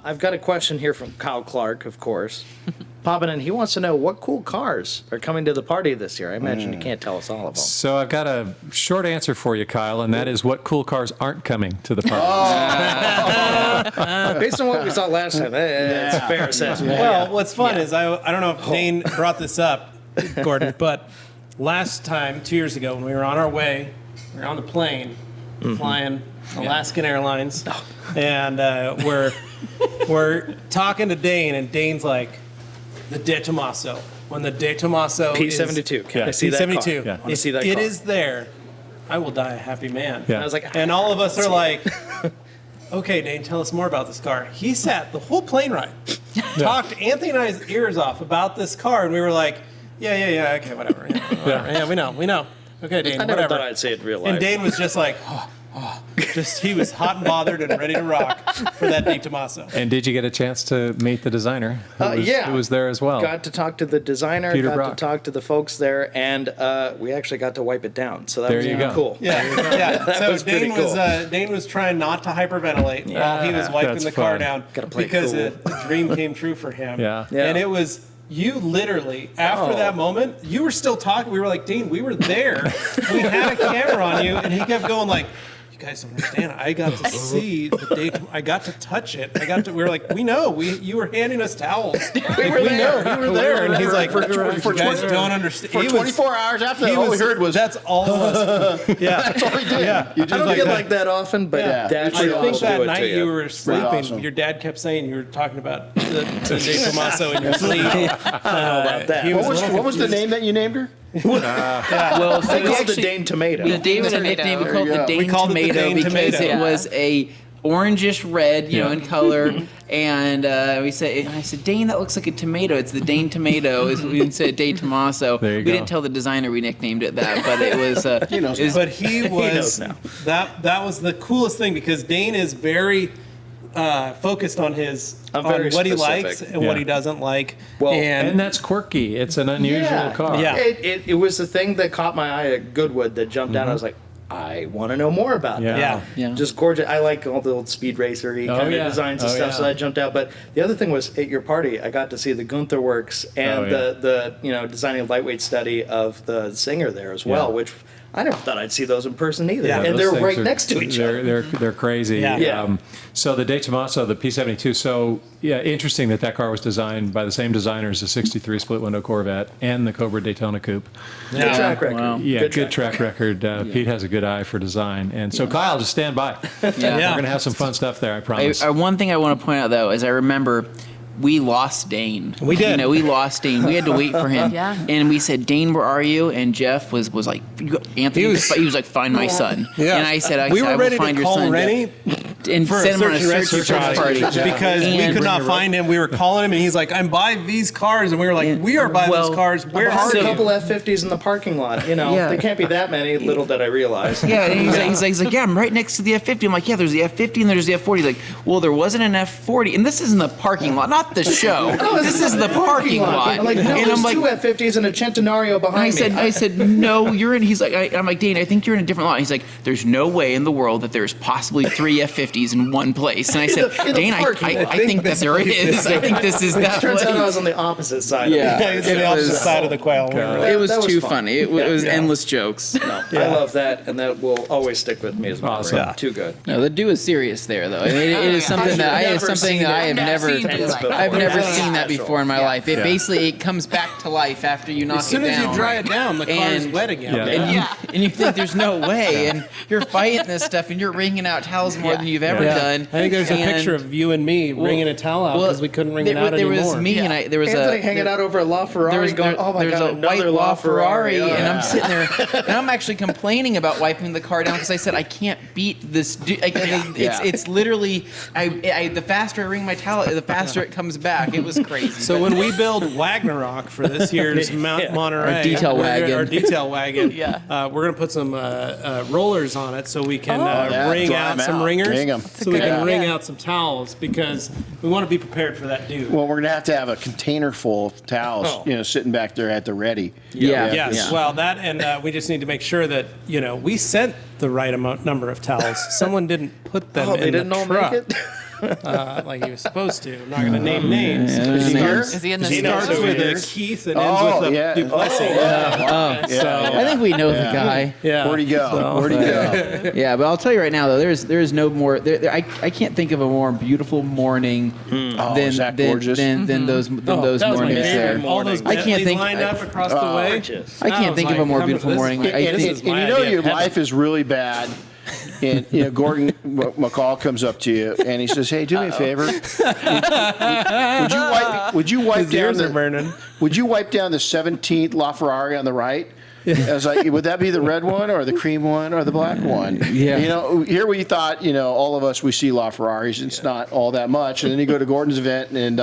I've got a question here from Kyle Clark, of course. Popping in, he wants to know what cool cars are coming to the party this year. I imagine you can't tell us all of them. So I've got a short answer for you, Kyle, and that is what cool cars aren't coming to the party. Based on what we saw last time, it's a fair assessment. Well, what's fun is I don't know if Dane brought this up, Gordon, but last time, 2 years ago, when we were on our way, we were on the plane, flying Alaskan Airlines, and we're talking to Dane, and Dane's like, the De Tomaso. When the De Tomaso P72. Can I see that car? P72. I want to see that It car. is there. I will die a happy man. Yeah. I was like, And all of us are like, okay, Dane, tell us more about this car. He sat the whole plane ride, talked Anthony and I's ears off about this car, and we were like, yeah, okay, whatever. Yeah, we know. Okay, Dane, I never whatever. thought I'd say it in real life. And Dane was just like, he was hot and bothered and ready to rock for that De Tomaso. And did you get a chance to meet the designer? Yeah. Who was there as well? Got to talk to the designer, Peter got Brock. to talk to the folks there, and we actually got to wipe it down. So that There was you go. cool. Yeah. That So was pretty Dane cool. Dane was trying not to hyperventilate while he was wiping That's the car fun. down Gotta play because cool. a dream came true for him. Yeah. And it was. You literally, after that moment, you were still talking. We were like, Dane, we were there. We had a camera on you, and he kept going like, you guys don't understand. I got to see the date. I got to touch it. We were like, we know. You were handing us towels. Like, we know. You were there. And he's like, you guys don't understand. For 24 hours after that, all we heard was... That's all of us. Yeah. That's all he did. Yeah. You I just don't get like that often, but Dad I sure think will that do it night to you were sleeping. awesome. Your dad kept saying you were talking about the De Tomaso in your sleep. about that. He was What was the name that you named her? Well, so I we called actually, the Dane Tomato. the Dane was a nickname. We called it the There Dane We called it the Tomato Dane because Tomato. it was a orangish red, in color. And I said, Dane, that looks like a tomato. It's the Dane Tomato. We said De Tomaso. There you we go. didn't tell the designer we nicknamed it that, but it was. He knows it was- But he knows was now. that was the coolest thing because Dane is very focused on I'm very what he specific. likes and what Yeah. he doesn't like. Well, And that's quirky. It's an unusual car. Yeah. It was the thing that caught my eye at Goodwood that jumped out. I was like, I want to know more about Yeah. that. Yeah. Yeah. Gorgeous. I like all the old speed racer-y Oh, kind yeah. of designs and Oh, stuff, so yeah. that jumped out. But the other thing was at your party, I got to see the Gunther Works and Oh, the designing a lightweight study of the singer there as well, Yeah. which I never thought I'd see those in person either. Yeah. And Those they're things right are- next to each other. They're crazy. Yeah. Yeah. So the De Tomaso, the P72. So interesting that car was designed by the same designer as the '63 split window Corvette and the Cobra Daytona Coupe. Good track record. Wow. Yeah, good track record. Pete has a good eye for design, and so Kyle, just stand by. Yeah. We're gonna have some fun stuff there. I promise. One thing I want to point out though is I remember we lost Dane. We did. We lost Dane. We had to wait for him. Yeah. And we said, Dane, where are you? And Jeff was like, Anthony. He was like, find my son. Yeah. And I said, we were I will ready find to your call son. Renny and for send him on a search search and and rescue party. because we And- could not find him. We were calling him, and he's like, "I'm by these cars," and we were like, "We are by Well, those cars. Where Parked are a you?" couple F50s in the parking lot. Yeah. There can't be that many. Little did I realize. Yeah, and he's like, yeah, I'm right next to the F50. I'm like, yeah, there's the F50 and there's the F40. He's like, well, there wasn't an F40, and this is in the parking lot, not the show. This is the parking lot. I'm like, no, and there's I'm like, two F50s and a Centenario behind me. I said, no, you're in. He's like, I'm like, Dane, I think you're in a different lot. He's like, there's no way in the world that there's possibly three F50s in one place. And I said, In the Dane, parking lot. I think that there is. I think this is that Turns out I place. was on the opposite side. Yeah. Of Yeah, he was on the opposite side of the quail. It was That was too fun. funny. It was endless jokes. No, I love that, and that will always stick with me as well. Awesome. Yeah. Too good. No, the do is serious there, though. I mean, it is something that I have never seen that before in my life. It basically it comes back to life after you knock As soon it as down. you dry it down, the car is And- wet again. Yeah. And you think there's no way, and you're fighting this stuff, and you're wringing out towels more than you've ever done. I think there's a And- picture of you and me wringing a towel out because we couldn't wring it out there anymore. was me and there was Anthony a hanging out over a LaFerrari going, oh my there's God, a another white LaFerrari. Oh, and yeah. I'm sitting there, and I'm actually complaining about wiping the car down because I said I can't beat this. It's literally the faster I wring my towel, the faster it comes back. It was crazy. So when we build Wagnarok for this year's Mount Monterey, Our detail wagon. our detail wagon, we're gonna put some rollers on it so we can wring dry out 'em some out. ringers, Wring 'em. so we can wring out some towels because we want to be prepared for that dude. Well, we're going to have a container full of towels, sitting back there at the ready. Yeah. Yes, well, that and we just need to make sure that we sent the right number of towels. Someone didn't put them Oh, in they the didn't all truck. make it? like he was supposed to. I'm not going to name names. Is he here? Is he in the He stars? starts with a Keith and ends with a yeah. Duplessis. I think we know the guy. Yeah. Where'd he go? Where'd he go? Yeah, but I'll tell you right now, though, there is no more. I can't think of a more beautiful morning than is that gorgeous? than those that was my mornings favorite there. morning. All those I can't Bentleys think- lined up across the way. Gorgeous. I can't think of a more beautiful morning. I And, think, and you know your life is really bad. And Gordon McCall comes up to you and he says, "Hey, do me a favor. Would you wipe down the Would you wipe down the 17th LaFerrari on the right?" I was like, "Would that be the red one or the cream one or the black one?" Yeah. Here we thought, all of us we see LaFerraris. It's not all that much. And then you go to Gordon's event and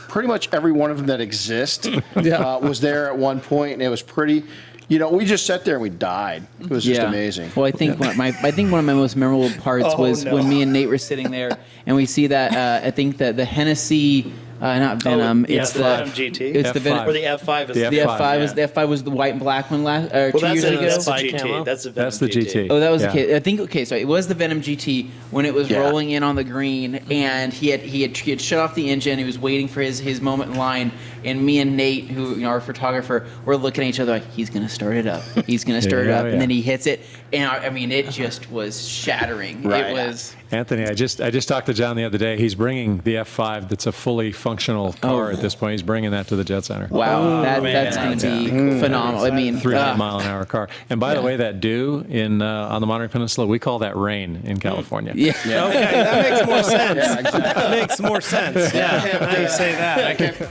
pretty much every one of them that exist was there at one point, and it was pretty. We just sat there and we died. It was just amazing. Well, I think one of my most memorable parts was when me and Nate were sitting there and we see that I think that the Hennessy. Not Venom. It's the GT. It's the Venom. Or the F5 is The F5 yeah. the F5 was the white and black one last 2 Well, years ago. that's the Spike GT. camo. That's the Venom That's the GT. Oh, that was Yeah. the case. I think sorry, it was the Venom GT when it was Yeah. rolling in on the green, and he had shut off the engine. He was waiting for his moment in line, and me and Nate, who our photographer, were looking at each other like, he's gonna start it up. He's gonna start it Yeah, up, yeah. and then he hits it, and it just was shattering. Right. It was. Anthony, I just talked to John the other day. He's bringing the F5 that's a fully functional car at this point. He's bringing that to the Jet Center. Wow, that's going to be phenomenal. I mean, 300 mile an hour car. And by the way, that dew on the Monterey Peninsula, we call that rain in California. yeah. Okay, that makes more sense. That makes more sense. Yeah, now you say that.